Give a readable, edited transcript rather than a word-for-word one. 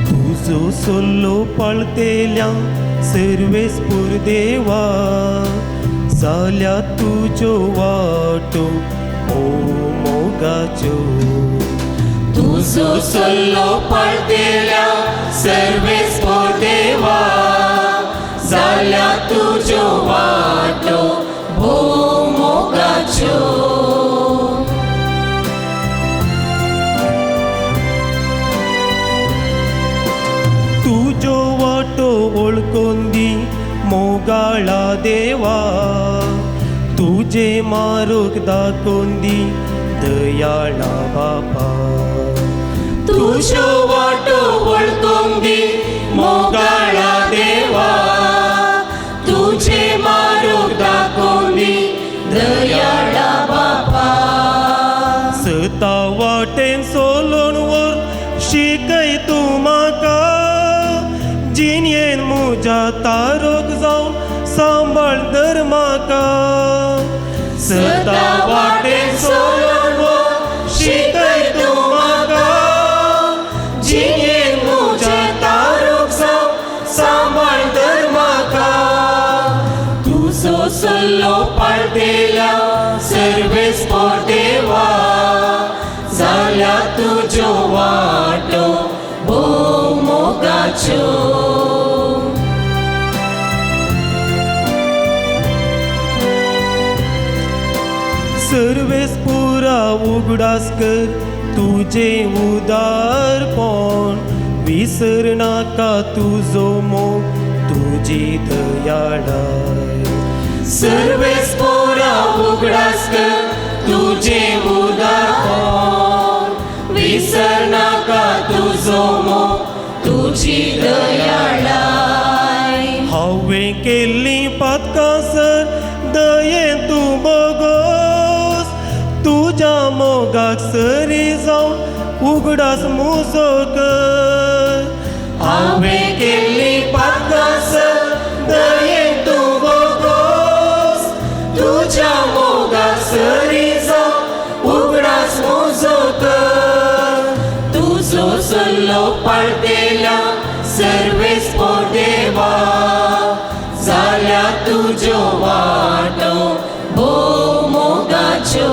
तुझो सोल्लो पळतेल्या सर्वेस पुर देवा जाल्या तुज्यो वाटो ओ मोगाच्यो तुझो सोल्लो पळतेल्या सर्वेस पुर देवा जाल्या तुज्यो वाटो ओ मोगाच्यो तुजो वाटो ओळखून दी मोगाळा देवा तुझे मार्ग दाखोवन दी दयाळा बापा तुझो वाटो वळखून दी मोगाळा देवा तुझे मार्ग दाखोवन दी दयाळा बापा सता वाटेन सोलोन वर शिकय तूं म्हाका जिणेन म्हज्या तारोक जावन सांबाळ दर म्हाका सदा वाटेन सोलोन वर शिकय तूं म्हाका जिणेन म्हज्या तारोक जावन सांबाळ दर म्हाका तुजो सल्लो पाळटेल्या सर्वेस पोर देवा जाल्या तुज्यो वाटो भोव मोगाच्यो सर्वेस पुरा उगडास कर तुझे उदारपण विसर नाका तुजो मोग तुजी दयाळाय सर्वेस पोरा उगडास कर तुझे उदारपण विसर नाका तुजो मोग तुजी दयाळाय हांवें केल्लीं पातकां सर दयेन तूं बोगोस तुज्या मोगाक सरी जावन उगडास मुजो कर हांवें केल्लीं पातकां सर दयेन तूं बोगोस तुज्या मोगाक सरी जावन उगडास मुजो कर तुजो सल्लो पाळटेल्या सर्वेस पोर देवा जाल्या तुज्यो वाटो भोव मोगाच्यो